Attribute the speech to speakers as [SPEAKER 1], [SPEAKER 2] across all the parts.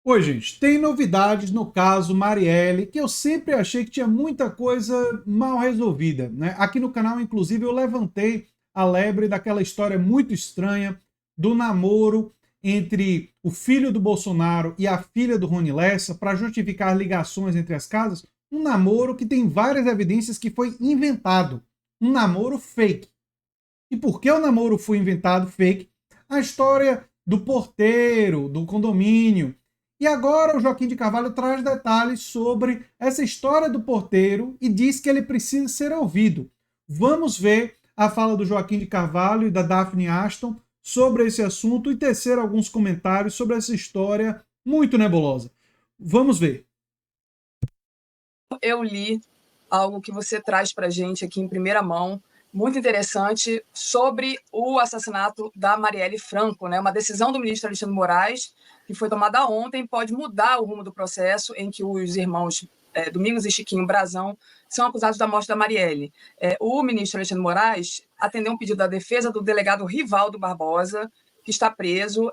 [SPEAKER 1] Oi, gente, tem novidades no caso Marielle, que eu sempre achei que tinha muita coisa mal resolvida, né? Aqui no canal, inclusive, eu levantei a lebre daquela história muito estranha do namoro entre o filho do Bolsonaro e a filha do Rony Lessa para justificar ligações entre as casas. Um namoro que tem várias evidências que foi inventado. Um namoro fake. E por que o namoro foi inventado fake? A história do porteiro, do condomínio. E agora o Joaquim de Carvalho traz detalhes sobre essa história do porteiro e diz que ele precisa ser ouvido. Vamos ver a fala do Joaquim de Carvalho e da Daphne Ashton sobre esse assunto e tecer alguns comentários sobre essa história muito nebulosa. Vamos ver.
[SPEAKER 2] Eu li algo que você traz para a gente aqui em primeira mão, muito interessante, sobre o assassinato da Marielle Franco, né? Uma decisão do ministro Alexandre de Moraes, que foi tomada ontem, pode mudar o rumo do processo em que os irmãos Domingos e Chiquinho Brazão são acusados da morte da Marielle. O ministro Alexandre de Moraes atendeu um pedido da defesa do delegado Rivaldo Barbosa, que está preso,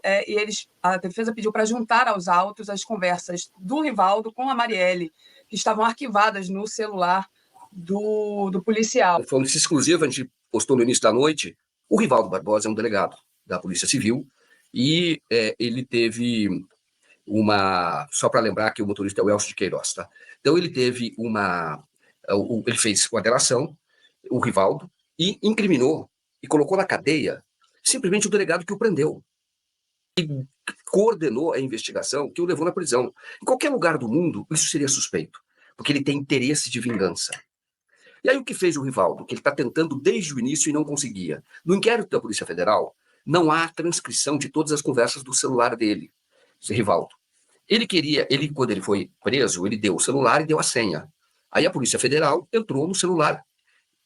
[SPEAKER 2] a defesa pediu para juntar aos autos as conversas do Rivaldo com a Marielle, que estavam arquivadas no celular do policial.
[SPEAKER 3] Foi uma notícia exclusiva, a gente postou no início da noite. O Rivaldo Barbosa é um delegado da Polícia Civil e ele teve uma... Só para lembrar que o motorista é o Elcio de Queiroz, tá? Então ele teve uma... Ele fez uma delação, o Rivaldo, e incriminou e colocou na cadeia simplesmente o delegado que o prendeu. E coordenou a investigação que o levou na prisão. Em qualquer lugar do mundo, isso seria suspeito, porque ele tem interesse de vingança. E aí o que fez o Rivaldo? Que ele está tentando desde o início e não conseguia. No inquérito da Polícia Federal, não há transcrição de todas as conversas do celular dele, esse Rivaldo. Quando ele foi preso, ele deu o celular e deu a senha. Aí a Polícia Federal entrou no celular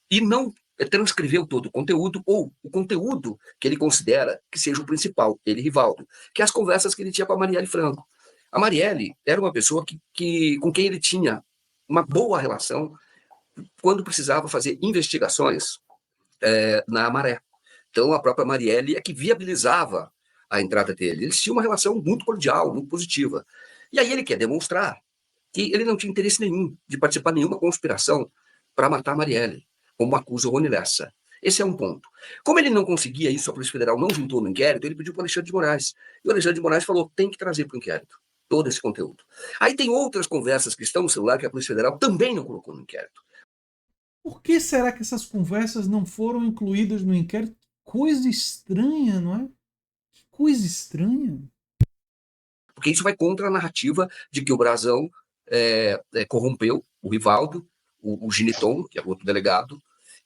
[SPEAKER 3] e não transcreveu todo o conteúdo, ou o conteúdo que ele considera que seja o principal, ele, Rivaldo, que é as conversas que ele tinha com a Marielle Franco. A Marielle era uma pessoa com quem ele tinha uma boa relação quando precisava fazer investigações na Maré. Então, a própria Marielle é que viabilizava a entrada dele. Eles tinham uma relação muito cordial, muito positiva. E aí ele quer demonstrar que ele não tinha interesse nenhum de participar de nenhuma conspiração para matar a Marielle, como acusa o Rony Lessa. Esse é um ponto. Como ele não conseguia isso, a Polícia Federal não juntou no inquérito, ele pediu para o Alexandre de Moraes. E o Alexandre de Moraes falou, tem que trazer para o inquérito todo esse conteúdo. Aí tem outras conversas que estão no celular que a Polícia Federal também não colocou no inquérito.
[SPEAKER 1] Por que será que essas conversas não foram incluídas no inquérito? Coisa estranha, não é? Que coisa estranha.
[SPEAKER 3] Porque isso vai contra a narrativa de que o Brazão corrompeu o Rivaldo, o Giniton, que é o outro delegado,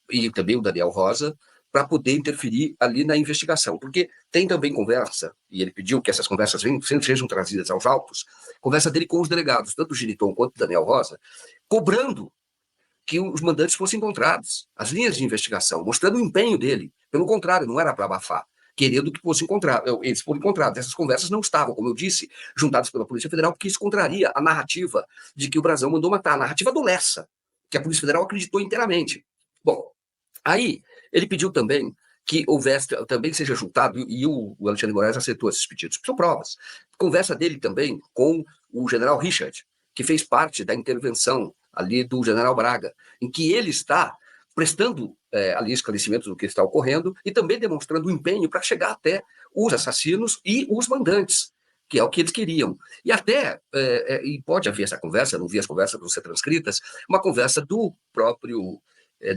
[SPEAKER 3] e também o Daniel Rosa, para poder interferir ali na investigação. Porque tem também conversa, e ele pediu que essas conversas sejam trazidas aos autos, conversa dele com os delegados, tanto o Giniton quanto o Daniel Rosa, cobrando que os mandantes fossem encontrados, as linhas de investigação, mostrando o empenho dele. Pelo contrário, não era para abafar, querendo que eles fossem encontrados. Essas conversas não estavam, como eu disse, juntadas pela Polícia Federal, porque isso contraria a narrativa de que o Brazão mandou matar, a narrativa do Lessa, que a Polícia Federal acreditou inteiramente. Bom, aí ele pediu também que houvesse, também seja juntado, e o Alexandre de Moraes aceitou esses pedidos, são provas. Conversa dele também com o general Richard, que fez parte da intervenção ali do general Braga, em que ele está prestando ali esclarecimentos do que está ocorrendo e também demonstrando o empenho para chegar até os assassinos e os mandantes, que é o que eles queriam. E até, e pode haver essa conversa, não vi as conversas vão ser transcritas, uma conversa do próprio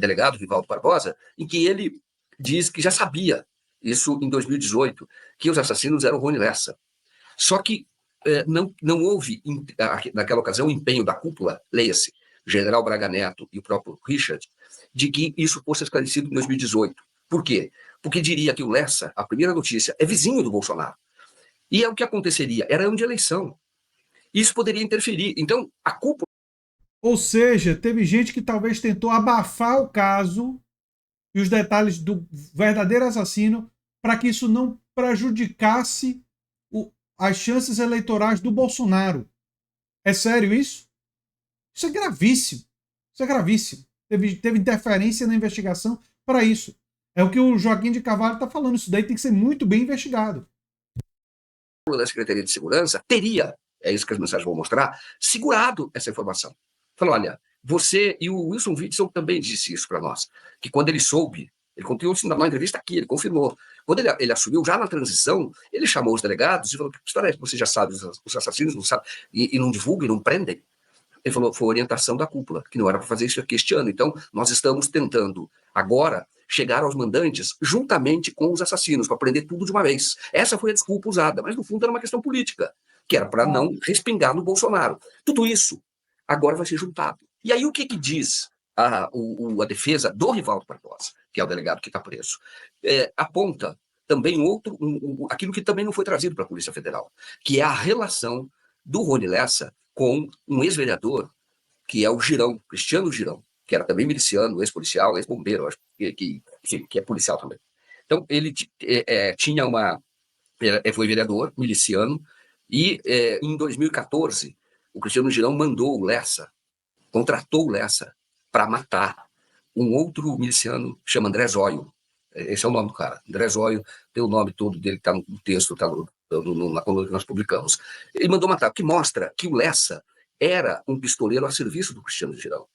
[SPEAKER 3] delegado Rivaldo Barbosa, em que ele diz que já sabia, isso em 2018, que os assassinos eram Rony Lessa. Só que não houve, naquela ocasião, empenho da cúpula, leia-se, general Braga Neto e o próprio Richard, de que isso fosse esclarecido em 2018. Por quê? Porque diria que o Lessa, a primeira notícia, é vizinho do Bolsonaro. E é o que aconteceria, era ano de eleição. Isso poderia interferir. Então, a cúpula...
[SPEAKER 1] Ou seja, teve gente que talvez tentou abafar o caso e os detalhes do verdadeiro assassino para que isso não prejudicasse as chances eleitorais do Bolsonaro. É sério isso? Isso é gravíssimo. Isso é gravíssimo. Teve interferência na investigação para isso. É o que o Joaquim de Carvalho está falando. Isso daí tem que ser muito bem investigado.
[SPEAKER 3] Da Secretaria de Segurança teria é isso que as mensagens vão mostrar, segurado essa informação. Falou, olha, você, e o Wilson Witzel também disse isso para nós, que quando ele soube, ele contou isso numa entrevista aqui, ele confirmou. Quando ele assumiu, já na transição, ele chamou os delegados e falou, que história é que você já sabe, os assassinos não sabem, e não divulgam, e não prendem? Ele falou, foi orientação da cúpula, que não era para fazer isso aqui este ano. Então, nós estamos tentando, agora, chegar aos mandantes juntamente com os assassinos, para prender tudo de uma vez. Essa foi a desculpa usada, mas no fundo era uma questão política, que era para não respingar no Bolsonaro. Tudo isso agora vai ser juntado. E aí o que diz a defesa do Rivaldo Barbosa, que é o delegado que está preso? Aponta também aquilo que também não foi trazido para a Polícia Federal, que é a relação do Rony Lessa com um ex-vereador, que é o Girão, Cristiano Girão, que era também miliciano, ex-policial, ex-bombeiro, acho que é policial também. Então, ele foi vereador, miliciano, e em 2014, o Cristiano Girão mandou o Lessa, contratou o Lessa para matar um outro miliciano, chama André Zóio. Esse é o nome do cara. André Zóio tem o nome todo dele, está no texto, está na coluna que nós publicamos. Ele mandou matar, o que mostra que o Lessa era um pistoleiro a serviço do Cristiano Girão.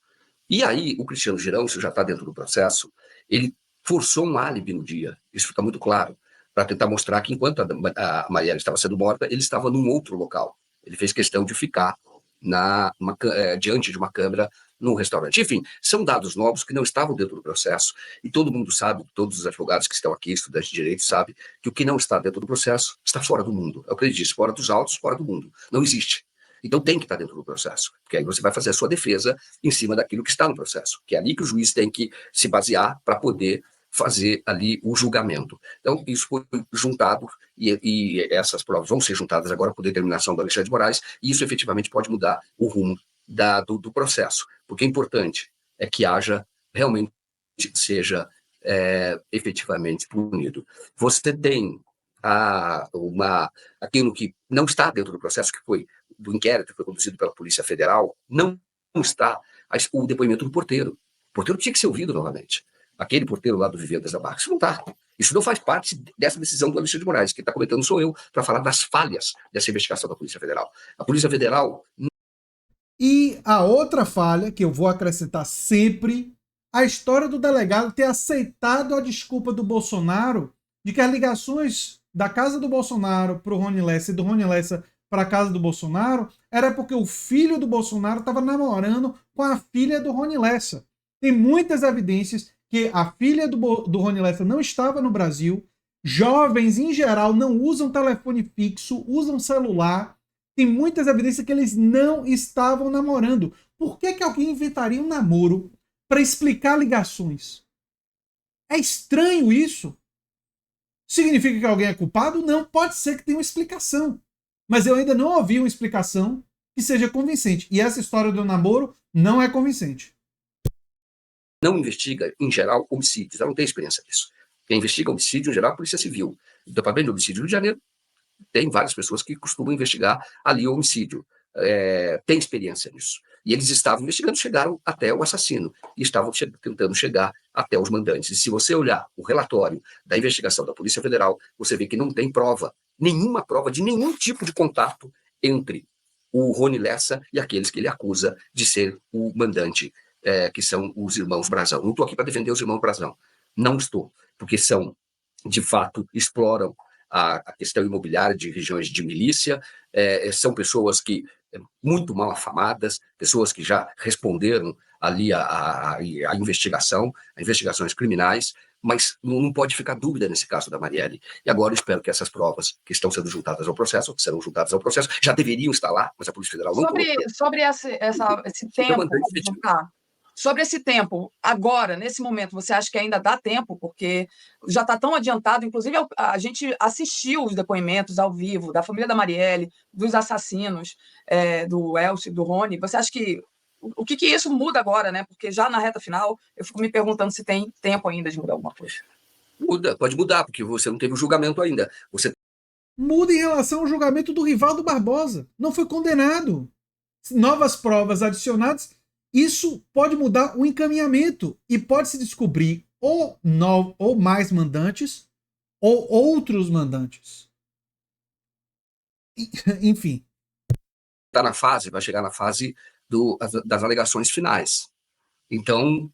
[SPEAKER 3] E aí, o Cristiano Girão, isso já está dentro do processo, ele forçou um álibi no dia, isso fica muito claro, para tentar mostrar que enquanto a Marielle estava sendo morta, ele estava num outro local. Ele fez questão de ficar diante de uma câmera num restaurante. Enfim, são dados novos que não estavam dentro do processo, e todo mundo sabe, todos os advogados que estão aqui, estudantes de direito, sabem que o que não está dentro do processo está fora do mundo. É o que ele disse, fora dos autos, fora do mundo. Não existe. Então tem que estar dentro do processo, porque aí você vai fazer a sua defesa em cima daquilo que está no processo, que é ali que o juiz tem que se basear para poder fazer ali o julgamento. Então, isso foi juntado, e essas provas vão ser juntadas agora por determinação do Alexandre de Moraes, e isso efetivamente pode mudar o rumo do processo, porque o importante é que realmente seja efetivamente punido. Você tem aquilo que não está dentro do processo, que foi do inquérito que foi conduzido pela Polícia Federal, não está o depoimento do porteiro. O porteiro tinha que ser ouvido novamente. Aquele porteiro lá do Vivendas da Barra, isso não está. Isso não faz parte dessa decisão do Alexandre de Moraes. Quem está comentando sou eu, para falar das falhas dessa investigação da Polícia Federal. A Polícia Federal...
[SPEAKER 1] E a outra falha, que eu vou acrescentar sempre, a história do delegado ter aceitado a desculpa do Bolsonaro de que as ligações da casa do Bolsonaro para o Rony Lessa e do Rony Lessa para a casa do Bolsonaro era porque o filho do Bolsonaro estava namorando com a filha do Rony Lessa. Tem muitas evidências que a filha do Rony Lessa não estava no Brasil. Jovens, em geral, não usam telefone fixo, usam celular. Tem muitas evidências que eles não estavam namorando. Por que alguém inventaria um namoro para explicar ligações? É estranho isso. Significa que alguém é culpado? Não, pode ser que tenha uma explicação. Mas eu ainda não ouvi uma explicação que seja convincente. E essa história do namoro não é convincente.
[SPEAKER 3] Não investiga, em geral, homicídios. Ela não tem experiência disso. Quem investiga homicídio, em geral, é a Polícia Civil. O Departamento de Homicídio do Rio de Janeiro tem várias pessoas que costumam investigar ali o homicídio. Tem experiência nisso. E eles estavam investigando, chegaram até o assassino. E estavam tentando chegar até os mandantes. E se você olhar o relatório da investigação da Polícia Federal, você vê que não tem prova, nenhuma prova de nenhum tipo de contato entre o Rony Lessa e aqueles que ele acusa de ser o mandante, que são os irmãos Brazão. Não estou aqui para defender os irmãos Brazão. Não estou, porque de fato, exploram a questão imobiliária de regiões de milícia, são pessoas que muito mal afamadas, pessoas que já responderam ali a investigações criminais, mas não pode ficar dúvida nesse caso da Marielle. E agora eu espero que essas provas que estão sendo juntadas ao processo, que serão juntadas ao processo, já deveriam estar lá, mas a Polícia Federal não colocou.
[SPEAKER 2] Sobre esse tempo, sobre esse tempo, agora, nesse momento, você acha que ainda dá tempo? Porque já está tão adiantado, inclusive a gente assistiu os depoimentos ao vivo da família da Marielle, dos assassinos, do Elcio e do Rony. Você acha que o que isso muda agora, né? Porque já na reta final, eu fico me perguntando se tem tempo ainda de mudar alguma coisa.
[SPEAKER 3] Pode mudar, porque você não teve o julgamento ainda.
[SPEAKER 1] Muda em relação ao julgamento do Rivaldo Barbosa. Não foi condenado. Novas provas adicionadas. Isso pode mudar o encaminhamento e pode se descobrir ou mais mandantes ou outros mandantes. Enfim.
[SPEAKER 3] está vai chegar na fase das alegações finais. Então,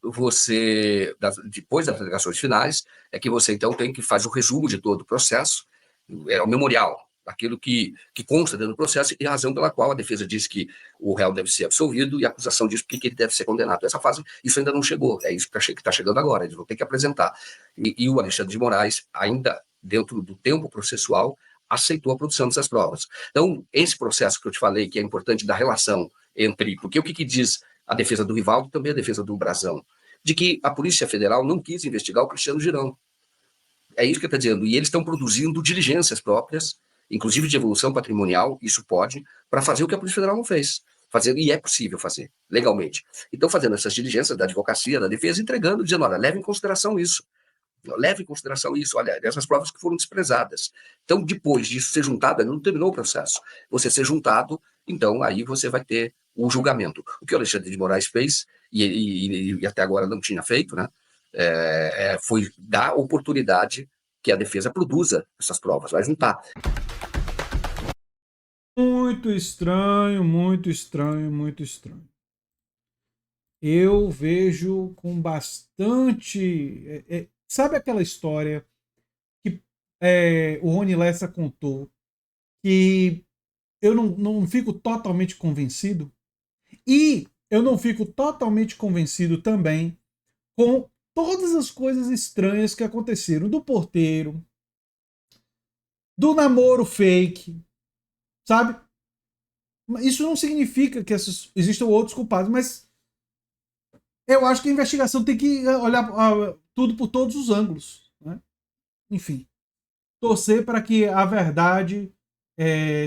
[SPEAKER 3] depois das alegações finais, é que você então tem que fazer o resumo de todo o processo, o memorial, aquilo que consta dentro do processo e a razão pela qual a defesa diz que o réu deve ser absolvido e a acusação diz que ele deve ser condenado. Essa fase, isso ainda não chegou, é isso que está chegando agora, eles vão ter que apresentar. E o Alexandre de Moraes, ainda dentro do tempo processual, aceitou a produção dessas provas. Então, esse processo que eu te falei, que é importante da relação entre... Porque o que diz a defesa do Rivaldo, também a defesa do Brazão, de que a Polícia Federal não quis investigar o Cristiano Girão. É isso que ele está dizendo. E eles estão produzindo diligências próprias, inclusive de evolução patrimonial, isso pode, para fazer o que a Polícia Federal não fez. E é possível fazer, legalmente. Então, fazendo essas diligências da advocacia, da defesa, entregando, dizendo, olha, leve em consideração isso. Olha, essas provas que foram desprezadas. Então, depois disso ser juntado, não terminou o processo. Você ser juntado, então aí você vai ter o julgamento. O que o Alexandre de Moraes fez, e até agora não tinha feito, né, foi dar oportunidade que a defesa produza essas provas, vai juntar.
[SPEAKER 1] Muito estranho, muito estranho, muito estranho. Eu vejo com bastante... sabe aquela história que o Rony Lessa contou, que eu não fico totalmente convencido? E eu não fico totalmente convencido também com todas as coisas estranhas que aconteceram do porteiro, do namoro fake, sabe? Isso não significa que existam outros culpados, mas eu acho que a investigação tem que olhar tudo por todos os ângulos, né? Enfim, torcer para que a verdade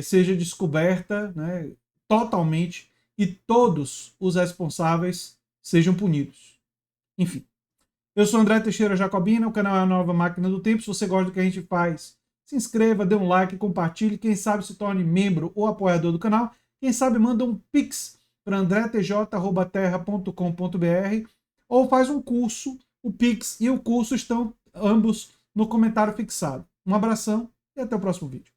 [SPEAKER 1] seja descoberta, né, totalmente, e todos os responsáveis sejam punidos. Enfim, eu sou André Teixeira Jacobina, o canal é a Nova Máquina do Tempo. Se você gosta do que a gente faz, se inscreva, dê um like, compartilhe, quem sabe se torne membro ou apoiador do canal, quem sabe manda um pix para andretj@terra.com.br ou faz um curso. O pix e o curso estão ambos no comentário fixado. Um abração e até o próximo vídeo.